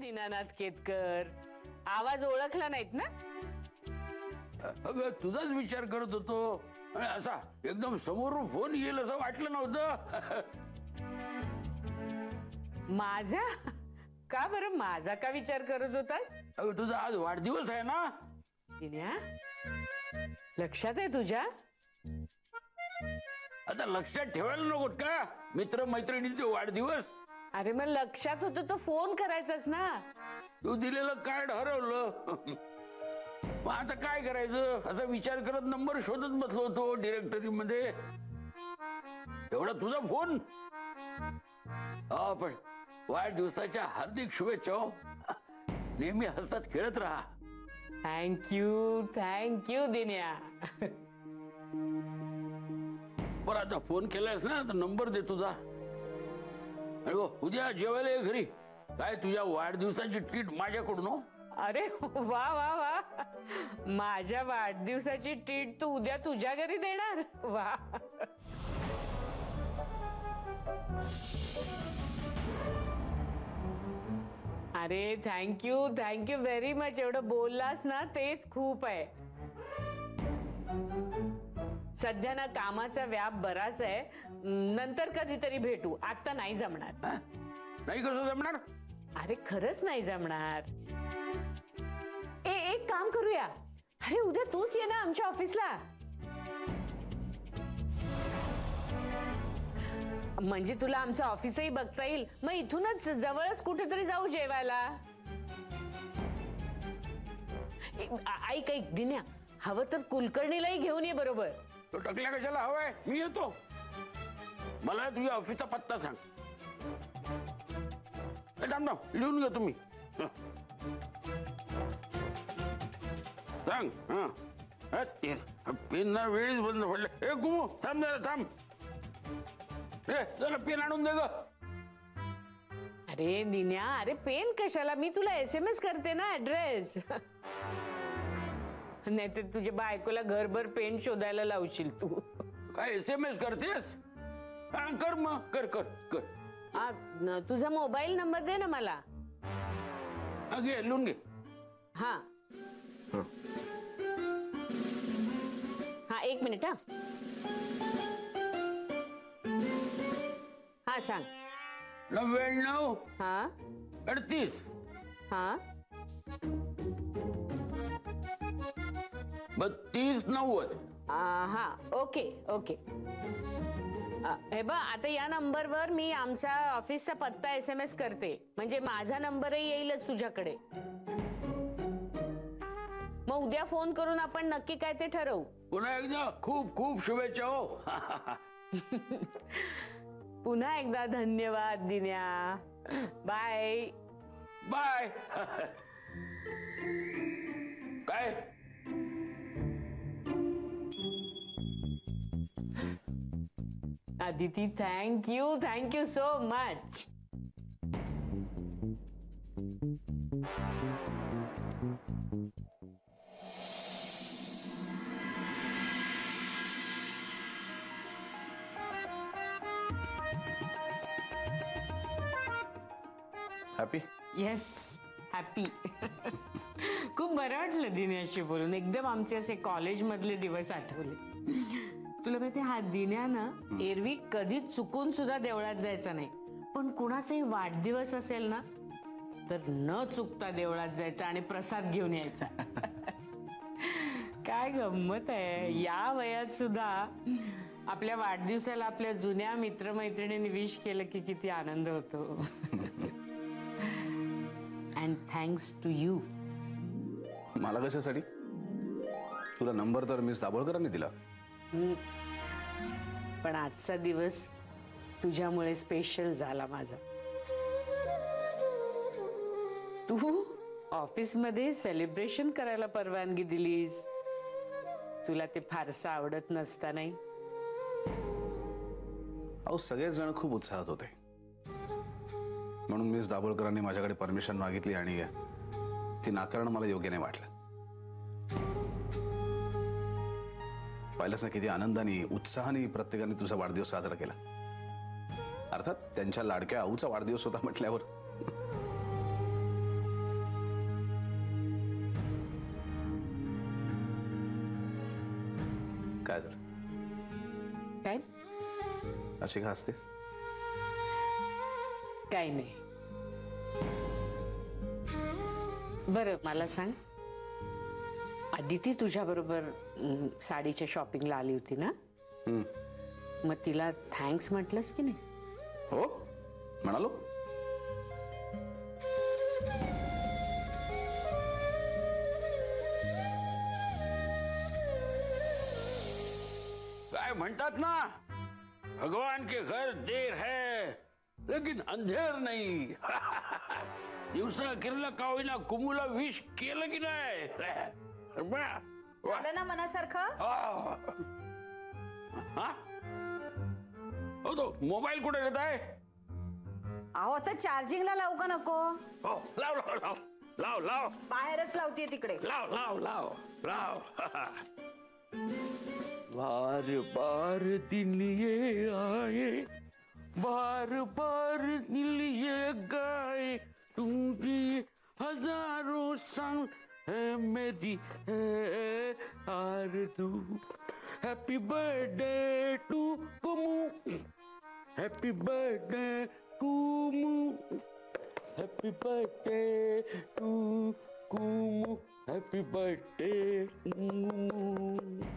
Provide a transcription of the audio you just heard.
दीनानाथ केतकर, आवाज ओळखला नाहीत ना? अगं तुझाच विचार करत होतो आणि असा एकदम समोरून फोन येईल असं वाटलं नव्हतं. माझा का बरं, माझा का विचार करत होतास? अगं तुझा आज वाढदिवस आहे ना. दिन्या, लक्षात आहे तुझ्या? आता लक्षात ठेवायला नकोत का मित्र मैत्रिणींचे वाढदिवस? अरे मग लक्षात होतं तर फोन करायचास ना. तू दिलेलं कार्ड हरवलं. मग आता काय करायचं असा विचार करत नंबर शोधत बसलो होतो डिरेक्टरी मध्ये. एवढा तुझा फोन. पण वाढदिवसाच्या हार्दिक शुभेच्छा. नेहमी हसत खेळत राहा. थँक्यू दिन्या. बरं आता फोन केलायस ना तर नंबर दे तुझा. उद्या जेवायला ये घरी. काय तुझ्या वाढदिवसाची ट्रीट माझ्याकडून हो. अरे वा वा वा, माझ्या वाढदिवसाची ट्रीट तू उद्या तुझ्या घरी देणार? वा. अरे थँक्यू व्हेरी मच. एवढं बोललास ना तेच खूप आहे. सध्या ना कामाचा व्याप बराच आहे. नंतर कधीतरी भेटू, आता नाही जमणार. नाही कसं जमणार? अरे खरंच नाही जमणार. एक काम करूया. अरे उद्या तूच ये ना आमच्या ऑफिसला. म्हणजे तुला आमचं ऑफिसही बघता येईल. मग इथूनच जवळच कुठेतरी जाऊ जेवायला. ऐक दिन्या, हवं तर कुलकर्णीलाही घेऊन ये बरोबर. तो टकल्या कशाला हवाय? मी येतो. मला तुझ्या ऑफिसचा पत्ता सांग. थांब लिहून घ्या तुम्ही. सांग. पेन ना वेळीच बंद पडले. ए कुमू थांब जरा थांब. जरा पेन आणून दे ग. अरे दिन्या, अरे पेन कशाला? मी तुला SMS करते ना ऍड्रेस. नाही तर तुझ्या बायकोला घरभर पेन शोधायला लावशील तू. काय SMS करतेस? कर मग कर कर कर. तुझा मोबाईल नंबर दे ना मला. घे लिहून घे. हा हा, एक मिनिट. हा सांग. 99 हा 38 हा 32 90. हा ओके. हे बघ, आता या नंबरवर मी आमच्या ऑफिसचा पत्ता SMS करते. म्हणजे माझा नंबरही येईलच तुझ्याकडे. मग उद्या फोन करून आपण नक्की काय ते ठरवू. पुन्हा एकदा खूप खूप शुभेच्छा हो. पुन्हा एकदा धन्यवाद दिन्या. Bye bye. काय Aditi, thank you so much. Happy? Yes, happy. खूप बरं वाटलं दिन्याशी बोलून. एकदम आमचे असे कॉलेज मधले दिवस आठवले. तुला माहिती, हा दिन्या ना एरवी कधीच चुकून सुद्धा देवळात जायचा नाही. पण कुणाचाही वाढदिवस असेल ना तर न चुकता देवळात जायचा आणि प्रसाद घेऊन यायचा. काय गंमत आहे, या वयात सुद्धा आपल्या वाढदिवसाला आपल्या जुन्या मित्रमैत्रिणींनी विश केलं की किती आनंद होतो. And thanks to you. मला कशासाठी? तुला नंबर तर मिस दाभोळकरांनी दिला. पण आजचा दिवस तुझ्यामुळे स्पेशल झाला माझा. तू ऑफिसमध्ये सेलिब्रेशन करायला परवानगी दिलीस. तुला ते फारसं आवडत नसतानाही. अहो, सगळेच जण खूप उत्साहात होते म्हणून मिस दाभोळकरांनी माझ्याकडे परमिशन मागितली आणि ती नाकारणं मला योग्य नाही वाटलं. पाहिलंच ना किती आनंदाने उत्साहाने प्रत्येकाने तुझा वाढदिवस साजरा केला. अर्थात त्यांच्या लाडक्या आऊचा वाढदिवस होता म्हटल्यावर. काय झालं? काय? अशी का हसतेस? काय नाही. बरं मला सांग, आदिती तुझ्या बरोबर साडीच्या शॉपिंगला आली होती ना? मग तिला थँक्स म्हटलंस की नाही? हो म्हणालो. काय म्हणतात ना, भगवान के घर देर है लेकिन अंधेर नाही. दिवसा अखेरला का होईना कुमूला विश केलं की नाही? झालं ना मनासारखं. हा? हो तो मोबाईल कुठे देत आहे? अहो आता चार्जिंगला लावू का नको? हो लाव लाव लाव लाव लाव बाहेरच लावतीये तिकडे. लाव लाव लाव लाव. बार बार दिल ये आए, बार बार दिल ये गाए, तुझे हजारों संग है मेरी है आरज़ू. Happy birthday to Kumu, happy birthday Kumu, happy birthday to Kumu, happy birthday Kumu.